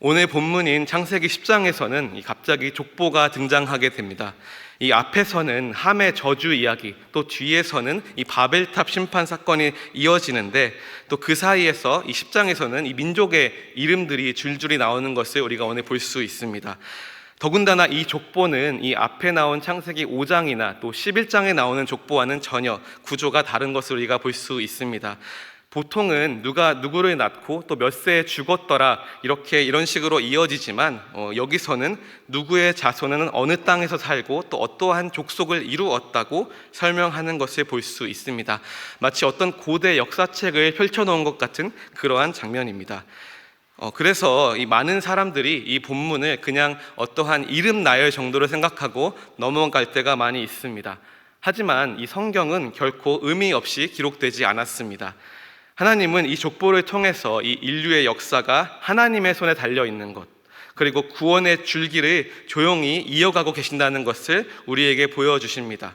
오늘 본문인 창세기 10장에서는 갑자기 족보가 등장하게 됩니다. 이 앞에서는 함의 저주 이야기, 또 뒤에서는 이 바벨탑 심판 사건이 이어지는데, 또 그 사이에서 이 10장에서는 이 민족의 이름들이 줄줄이 나오는 것을 우리가 오늘 볼 수 있습니다. 더군다나 이 족보는 이 앞에 나온 창세기 5장이나 또 11장에 나오는 족보와는 전혀 구조가 다른 것을 우리가 볼 수 있습니다. 보통은 누가 누구를 낳고 또 몇 세에 죽었더라 이런 식으로 이어지지만 여기서는 누구의 자손은 어느 땅에서 살고 또 어떠한 족속을 이루었다고 설명하는 것을 볼 수 있습니다. 마치 어떤 고대 역사책을 펼쳐놓은 것 같은 그러한 장면입니다. 그래서 이 많은 사람들이 이 본문을 그냥 어떠한 이름 나열 정도로 생각하고 넘어갈 때가 많이 있습니다. 하지만 이 성경은 결코 의미 없이 기록되지 않았습니다. 하나님은 이 족보를 통해서 이 인류의 역사가 하나님의 손에 달려 있는 것, 그리고 구원의 줄기를 조용히 이어가고 계신다는 것을 우리에게 보여주십니다.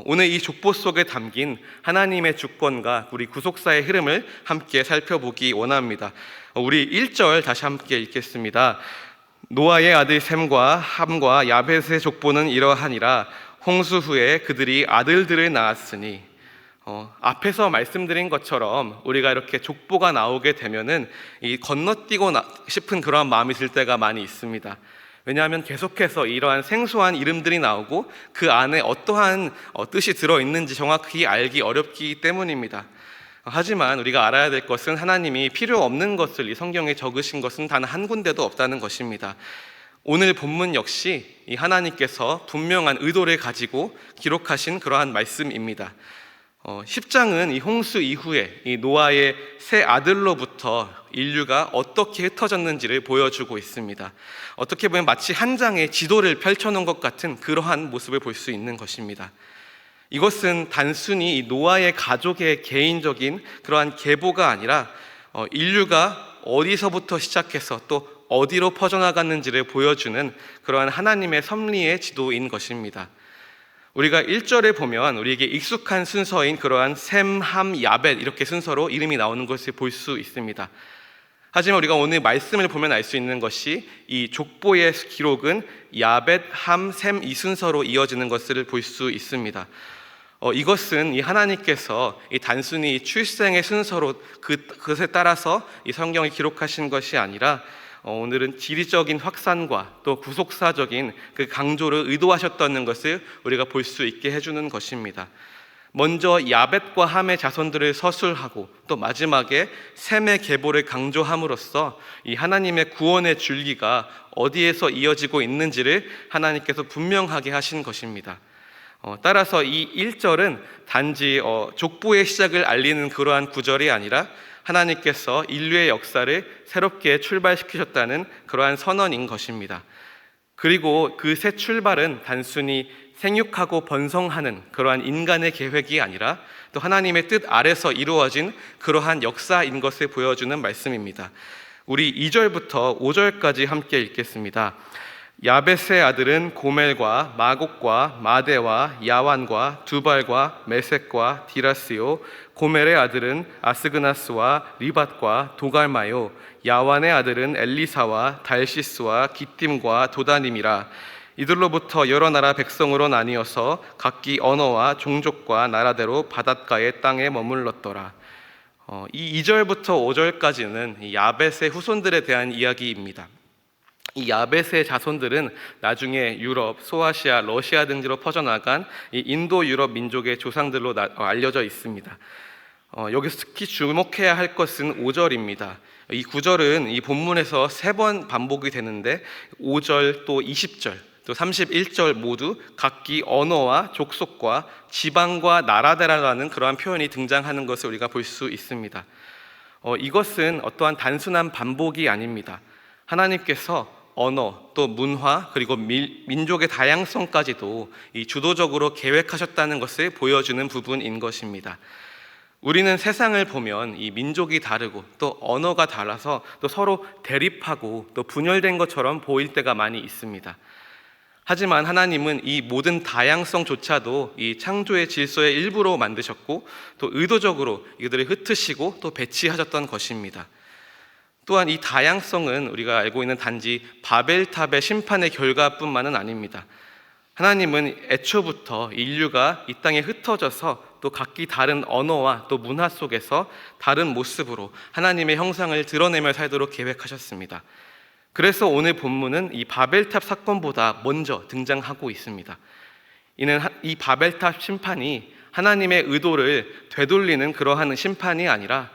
오늘 이 족보 속에 담긴 하나님의 주권과 우리 구속사의 흐름을 함께 살펴보기 원합니다. 우리 1절 다시 함께 읽겠습니다. 노아의 아들 셈과 함과 야벳의 족보는 이러하니라. 홍수 후에 그들이 아들들을 낳았으니. 앞에서 말씀드린 것처럼 우리가 이렇게 족보가 나오게 되면은 이 건너뛰고 싶은 그런 마음이 들 때가 많이 있습니다. 왜냐하면 계속해서 이러한 생소한 이름들이 나오고 그 안에 어떠한 뜻이 들어있는지 정확히 알기 어렵기 때문입니다. 하지만 우리가 알아야 될 것은 하나님이 필요 없는 것을 이 성경에 적으신 것은 단 한 군데도 없다는 것입니다. 오늘 본문 역시 이 하나님께서 분명한 의도를 가지고 기록하신 그러한 말씀입니다. 10장은 이 홍수 이후에 이 노아의 세 아들로부터 인류가 어떻게 흩어졌는지를 보여주고 있습니다. 어떻게 보면 마치 한 장의 지도를 펼쳐놓은 것 같은 그러한 모습을 볼 수 있는 것입니다. 이것은 단순히 이 노아의 가족의 개인적인 그러한 계보가 아니라 인류가 어디서부터 시작해서 또 어디로 퍼져나갔는지를 보여주는 그러한 하나님의 섭리의 지도인 것입니다. 우리가 1절에 보면 우리에게 익숙한 순서인 그러한 셈, 함, 야벳 이렇게 순서로 이름이 나오는 것을 볼 수 있습니다. 하지만 우리가 오늘 말씀을 보면 알 수 있는 것이 이 족보의 기록은 야벳, 함, 셈 이 순서로 이어지는 것을 볼 수 있습니다. 이것은 이 하나님께서 이 단순히 출생의 순서로 그것에 따라서 이 성경을 기록하신 것이 아니라 오늘은 지리적인 확산과 또 구속사적인 그 강조를 의도하셨다는 것을 우리가 볼 수 있게 해주는 것입니다. 먼저 야벳과 함의 자손들을 서술하고 또 마지막에 셈의 계보를 강조함으로써 이 하나님의 구원의 줄기가 어디에서 이어지고 있는지를 하나님께서 분명하게 하신 것입니다. 따라서 이 1절은 단지 족보의 시작을 알리는 그러한 구절이 아니라 하나님께서 인류의 역사를 새롭게 출발시키셨다는 그러한 선언인 것입니다. 그리고 그 새 출발은 단순히 생육하고 번성하는 그러한 인간의 계획이 아니라 또 하나님의 뜻 아래서 이루어진 그러한 역사인 것을 보여주는 말씀입니다. 우리 2절부터 5절까지 함께 읽겠습니다. 야벳의 아들은 고멜과 마곡과 마대와 야완과 두발과 메섹과 디라스요. 고멜의 아들은 아스그나스와 리밧과 도갈마요. 야완의 아들은 엘리사와 달시스와 기띔과 도다님이라. 이들로부터 여러 나라 백성으로 나뉘어서 각기 언어와 종족과 나라대로 바닷가의 땅에 머물렀더라. 이 2절부터 5절까지는 야벳의 후손들에 대한 이야기입니다. 이 야벳의 자손들은 나중에 유럽, 소아시아, 러시아 등지로 퍼져나간 이 인도 유럽 민족의 조상들로 알려져 있습니다. 여기서 특히 주목해야 할 것은 5절입니다. 이 9절은 이 본문에서 3번 반복이 되는데 5절 또 20절 또 31절 모두 각기 언어와 족속과 지방과 나라대라는 그러한 표현이 등장하는 것을 우리가 볼 수 있습니다. 이것은 어떠한 단순한 반복이 아닙니다. 하나님께서 언어, 또 문화, 그리고 민족의 다양성까지도 이 주도적으로 계획하셨다는 것을 보여주는 부분인 것입니다. 우리는 세상을 보면 이 민족이 다르고 또 언어가 달라서 또 서로 대립하고 또 분열된 것처럼 보일 때가 많이 있습니다. 하지만 하나님은 이 모든 다양성조차도 이 창조의 질서의 일부로 만드셨고 또 의도적으로 이들을 흩으시고 또 배치하셨던 것입니다. 또한 이 다양성은 우리가 알고 있는 단지 바벨탑의 심판의 결과뿐만은 아닙니다. 하나님은 애초부터 인류가 이 땅에 흩어져서 또 각기 다른 언어와 또 문화 속에서 다른 모습으로 하나님의 형상을 드러내며 살도록 계획하셨습니다. 그래서 오늘 본문은 이 바벨탑 사건보다 먼저 등장하고 있습니다. 이는 이 바벨탑 심판이 하나님의 의도를 되돌리는 그러한 심판이 아니라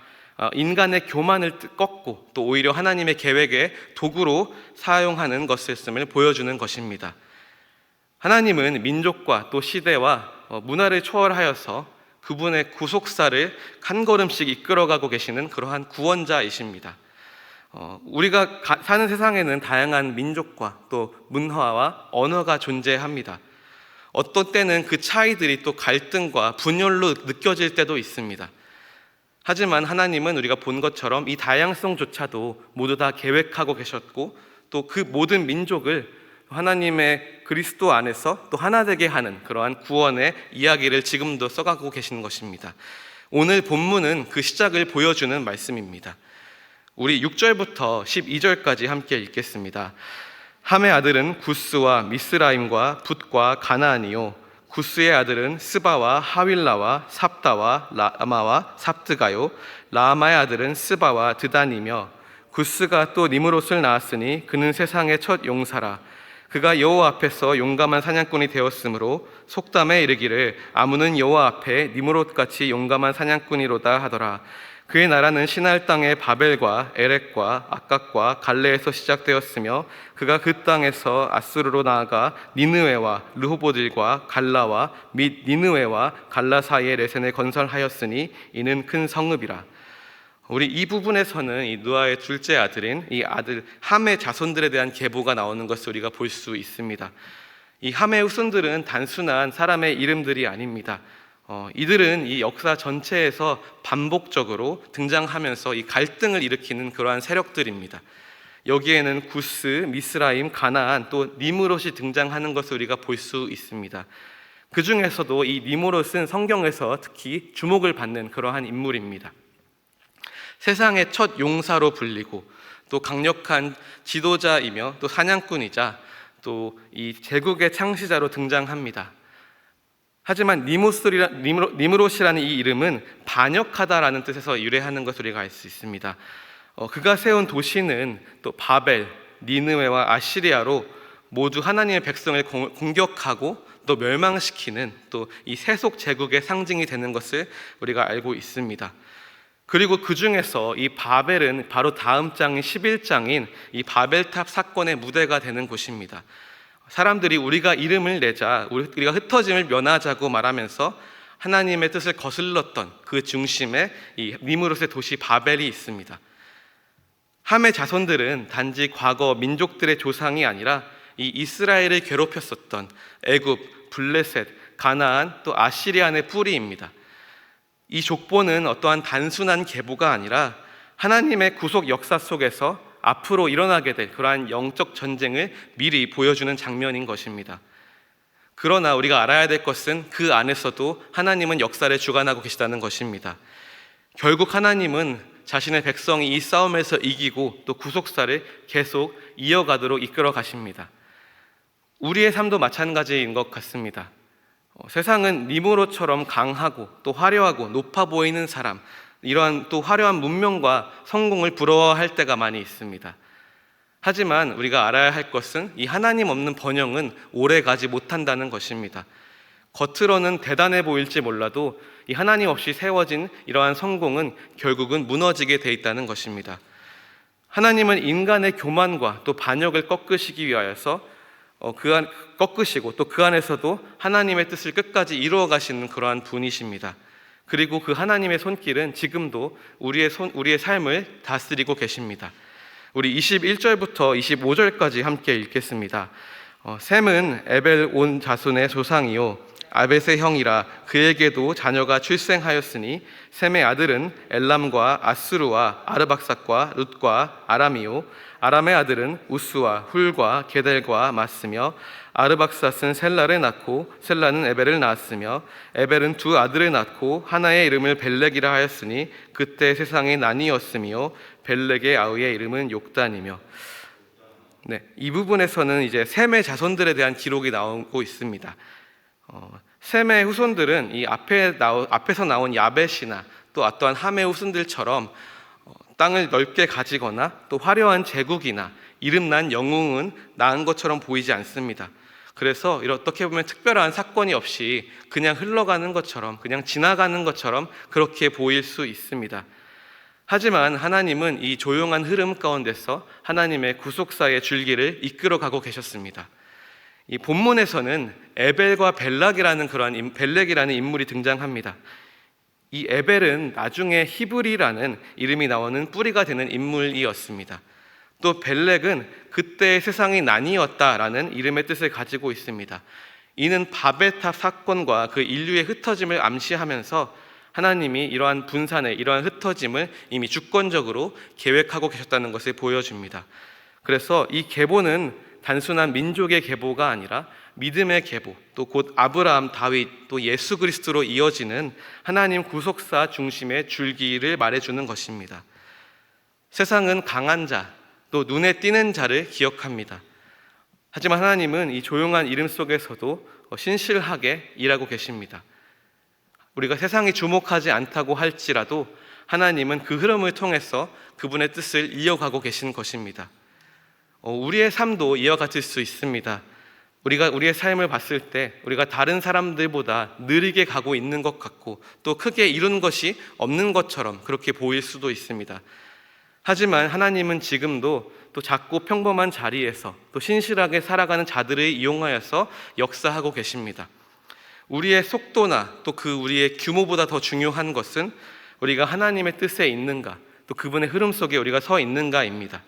인간의 교만을 꺾고 또 오히려 하나님의 계획의 도구로 사용하는 것이었음을 보여주는 것입니다. 하나님은 민족과 또 시대와 문화를 초월하여서 그분의 구속사를 한 걸음씩 이끌어가고 계시는 그러한 구원자이십니다. 우리가 사는 세상에는 다양한 민족과 또 문화와 언어가 존재합니다. 어떤 때는 그 차이들이 또 갈등과 분열로 느껴질 때도 있습니다. 하지만 하나님은 우리가 본 것처럼 이 다양성조차도 모두 다 계획하고 계셨고 또 그 모든 민족을 하나님의 그리스도 안에서 또 하나 되게 하는 그러한 구원의 이야기를 지금도 써가고 계시는 것입니다. 오늘 본문은 그 시작을 보여주는 말씀입니다. 우리 6절부터 12절까지 함께 읽겠습니다. 함의 아들은 구스와 미스라임과 붓과 가나안이요 구스의 아들은 스바와 하윌라와 삽다와 라마와 삽드가요 라마의 아들은 스바와 드단이며 구스가 또 니므롯을 낳았으니 그는 세상의 첫 용사라. 그가 여호와 앞에서 용감한 사냥꾼이 되었으므로 속담에 이르기를 아무는 여호와 앞에 니므롯같이 용감한 사냥꾼이로다 하더라. 그의 나라는 시날 땅의 바벨과 에렉과 악각과 갈레에서 시작되었으며 그가 그 땅에서 아수르로 나아가 니느웨와 르호보들과 갈라와 및 니느웨와 갈라 사이에 레센을 건설하였으니 이는 큰 성읍이라. 우리 이 부분에서는 이 느아의 둘째 아들인 이 아들 함의 자손들에 대한 계보가 나오는 것을 우리가 볼 수 있습니다. 이 함의 후손들은 단순한 사람의 이름들이 아닙니다. 이들은 이 역사 전체에서 반복적으로 등장하면서 이 갈등을 일으키는 그러한 세력들입니다. 여기에는 구스, 미스라임, 가나안 또 니므롯이 등장하는 것을 우리가 볼 수 있습니다. 그 중에서도 이 니므롯은 성경에서 특히 주목을 받는 그러한 인물입니다. 세상의 첫 용사로 불리고 또 강력한 지도자이며 또 사냥꾼이자 또 이 제국의 창시자로 등장합니다. 하지만 니므롯이라는 이 이름은 반역하다라는 뜻에서 유래하는 것을 우리가 알 수 있습니다. 그가 세운 도시는 또 바벨, 니느웨와 아시리아로 모두 하나님의 백성을 공격하고 또 멸망시키는 또 이 세속 제국의 상징이 되는 것을 우리가 알고 있습니다. 그리고 그 중에서 이 바벨은 바로 다음 장인 11장인 이 바벨탑 사건의 무대가 되는 곳입니다. 사람들이 우리가 이름을 내자, 우리가 흩어짐을 면하자고 말하면서 하나님의 뜻을 거슬렀던 그 중심에 이 니므롯의 도시 바벨이 있습니다. 함의 자손들은 단지 과거 민족들의 조상이 아니라 이 이스라엘을 괴롭혔었던 애굽, 블레셋, 가나안 또 아시리안의 뿌리입니다. 이 족보는 어떠한 단순한 계보가 아니라 하나님의 구속 역사 속에서 앞으로 일어나게 될 그러한 영적 전쟁을 미리 보여주는 장면인 것입니다. 그러나 우리가 알아야 될 것은 그 안에서도 하나님은 역사를 주관하고 계시다는 것입니다. 결국 하나님은 자신의 백성이 이 싸움에서 이기고 또 구속사를 계속 이어가도록 이끌어 가십니다. 우리의 삶도 마찬가지인 것 같습니다. 세상은 니므롯처럼 강하고 또 화려하고 높아 보이는 사람, 이러한 또 화려한 문명과 성공을 부러워할 때가 많이 있습니다. 하지만 우리가 알아야 할 것은 이 하나님 없는 번영은 오래 가지 못한다는 것입니다. 겉으로는 대단해 보일지 몰라도 이 하나님 없이 세워진 이러한 성공은 결국은 무너지게 돼 있다는 것입니다. 하나님은 인간의 교만과 또 반역을 꺾으시기 위하여서 꺾으시고 또 그 안에서도 하나님의 뜻을 끝까지 이루어 가시는 그러한 분이십니다. 그리고 그 하나님의 손길은 지금도 우리의 삶을 다스리고 계십니다. 우리 21절부터 25절까지 함께 읽겠습니다. 셈은 에벨 온 자손의 조상이요 아벳의 형이라. 그에게도 자녀가 출생하였으니 셈의 아들은 엘람과 아스루와 아르박삭과 룻과 아람이요 아람의 아들은 우스와 훌과 게델과 맞으며 아르박삿은 셀라를 낳고 셀라는 에벨을 낳았으며 에벨은 두 아들을 낳고 하나의 이름을 벨렉이라 하였으니 그때 세상이 나뉘었으며 벨렉의 아우의 이름은 욕단이며. 이 부분에서는 이제 셈의 자손들에 대한 기록이 나오고 있습니다. 셈의 후손들은 이 앞에서 나온 야벳이나 또 어떠한 함의 후손들처럼 땅을 넓게 가지거나 또 화려한 제국이나 이름난 영웅은 낳은 것처럼 보이지 않습니다. 그래서 어떻게 보면 특별한 사건이 없이 그냥 흘러가는 것처럼, 그냥 지나가는 것처럼 그렇게 보일 수 있습니다. 하지만 하나님은 이 조용한 흐름 가운데서 하나님의 구속사의 줄기를 이끌어가고 계셨습니다. 이 본문에서는 에벨과 벨렉이라는 인물이 등장합니다. 이 에벨은 나중에 히브리라는 이름이 나오는 뿌리가 되는 인물이었습니다. 또 벨렉은 그때의 세상이 나뉘었다라는 이름의 뜻을 가지고 있습니다. 이는 바벨탑 사건과 그 인류의 흩어짐을 암시하면서 하나님이 이러한 분산의 이러한 흩어짐을 이미 주권적으로 계획하고 계셨다는 것을 보여줍니다. 그래서 이 계보는 단순한 민족의 계보가 아니라 믿음의 계보, 또 곧 아브라함, 다윗, 또 예수 그리스도로 이어지는 하나님 구속사 중심의 줄기를 말해주는 것입니다. 세상은 강한 자, 또 눈에 띄는 자를 기억합니다. 하지만 하나님은 이 조용한 이름 속에서도 신실하게 일하고 계십니다. 우리가 세상이 주목하지 않다고 할지라도 하나님은 그 흐름을 통해서 그분의 뜻을 이어가고 계신 것입니다. 우리의 삶도 이와 같을 수 있습니다. 우리가 우리의 삶을 봤을 때 우리가 다른 사람들보다 느리게 가고 있는 것 같고 또 크게 이룬 것이 없는 것처럼 그렇게 보일 수도 있습니다. 하지만 하나님은 지금도 또 작고 평범한 자리에서 또 신실하게 살아가는 자들을 이용하여서 역사하고 계십니다. 우리의 속도나 또 우리의 규모보다 더 중요한 것은 우리가 하나님의 뜻에 있는가, 또 그분의 흐름 속에 우리가 서 있는가입니다.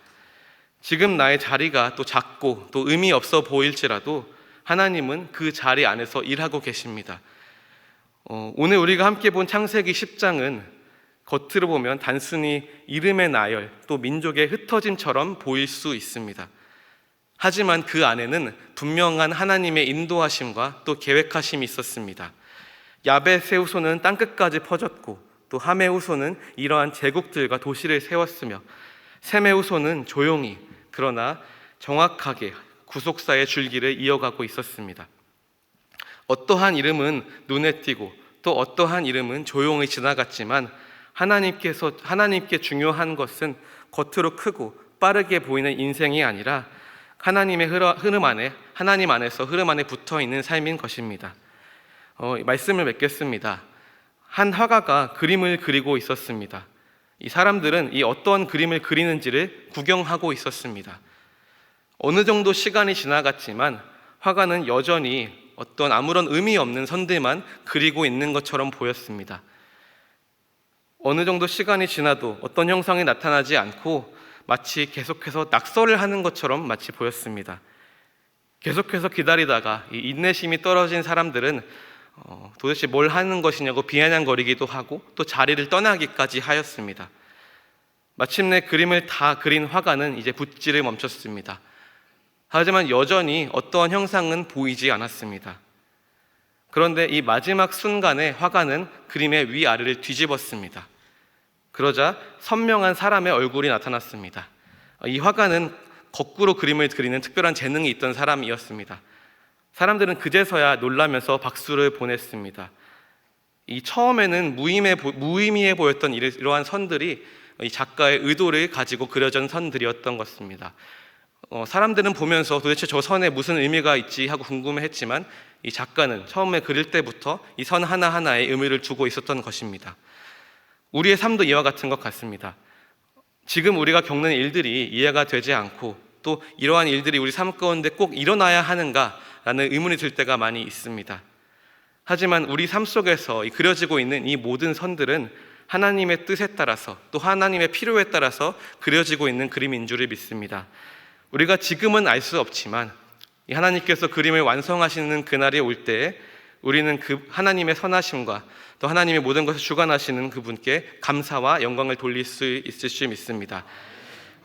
지금 나의 자리가 또 작고 또 의미 없어 보일지라도 하나님은 그 자리 안에서 일하고 계십니다. 오늘 우리가 함께 본 창세기 10장은 겉으로 보면 단순히 이름의 나열 또 민족의 흩어짐처럼 보일 수 있습니다. 하지만 그 안에는 분명한 하나님의 인도하심과 또 계획하심이 있었습니다. 야벳의 후손은 땅끝까지 퍼졌고 또 함의 후손은 이러한 제국들과 도시를 세웠으며 셈의 후손은 조용히 그러나 정확하게 구속사의 줄기를 이어가고 있었습니다. 어떠한 이름은 눈에 띄고 또 어떠한 이름은 조용히 지나갔지만 하나님께 중요한 것은 겉으로 크고 빠르게 보이는 인생이 아니라 하나님의 흐름 안에, 하나님 안에서 흐름 안에 붙어 있는 삶인 것입니다. 말씀을 맺겠습니다. 한 화가가 그림을 그리고 있었습니다. 이 사람들은 이 어떤 그림을 그리는지를 구경하고 있었습니다. 어느 정도 시간이 지나갔지만 화가는 여전히 어떤 아무런 의미 없는 선들만 그리고 있는 것처럼 보였습니다. 어느 정도 시간이 지나도 어떤 형상이 나타나지 않고 마치 계속해서 낙서를 하는 것처럼 마치 보였습니다. 계속해서 기다리다가 이 인내심이 떨어진 사람들은 도대체 뭘 하는 것이냐고 비아냥거리기도 하고 또 자리를 떠나기까지 하였습니다. 마침내 그림을 다 그린 화가는 이제 붓질을 멈췄습니다. 하지만 여전히 어떠한 형상은 보이지 않았습니다. 그런데 이 마지막 순간에 화가는 그림의 위아래를 뒤집었습니다. 그러자 선명한 사람의 얼굴이 나타났습니다. 이 화가는 거꾸로 그림을 그리는 특별한 재능이 있던 사람이었습니다. 사람들은 그제서야 놀라면서 박수를 보냈습니다. 이 처음에는 무의미해 보였던 이러한 선들이 이 작가의 의도를 가지고 그려진 선들이었던 것입니다. 사람들은 보면서 도대체 저 선에 무슨 의미가 있지 하고 궁금해했지만 이 작가는 처음에 그릴 때부터 이 선 하나하나에 의미를 두고 있었던 것입니다. 우리의 삶도 이와 같은 것 같습니다. 지금 우리가 겪는 일들이 이해가 되지 않고 또 이러한 일들이 우리 삶 가운데 꼭 일어나야 하는가라는 의문이 들 때가 많이 있습니다. 하지만 우리 삶 속에서 그려지고 있는 이 모든 선들은 하나님의 뜻에 따라서 또 하나님의 필요에 따라서 그려지고 있는 그림인 줄을 믿습니다. 우리가 지금은 알 수 없지만 이 하나님께서 그림을 완성하시는 그날이 올 때에 우리는 그 하나님의 선하심과 또 하나님의 모든 것을 주관하시는 그분께 감사와 영광을 돌릴 수 있을 줄 믿습니다.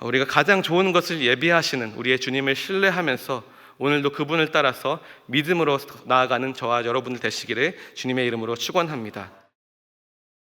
우리가 가장 좋은 것을 예비하시는 우리의 주님을 신뢰하면서 오늘도 그분을 따라서 믿음으로 나아가는 저와 여러분들 되시기를 주님의 이름으로 축원합니다.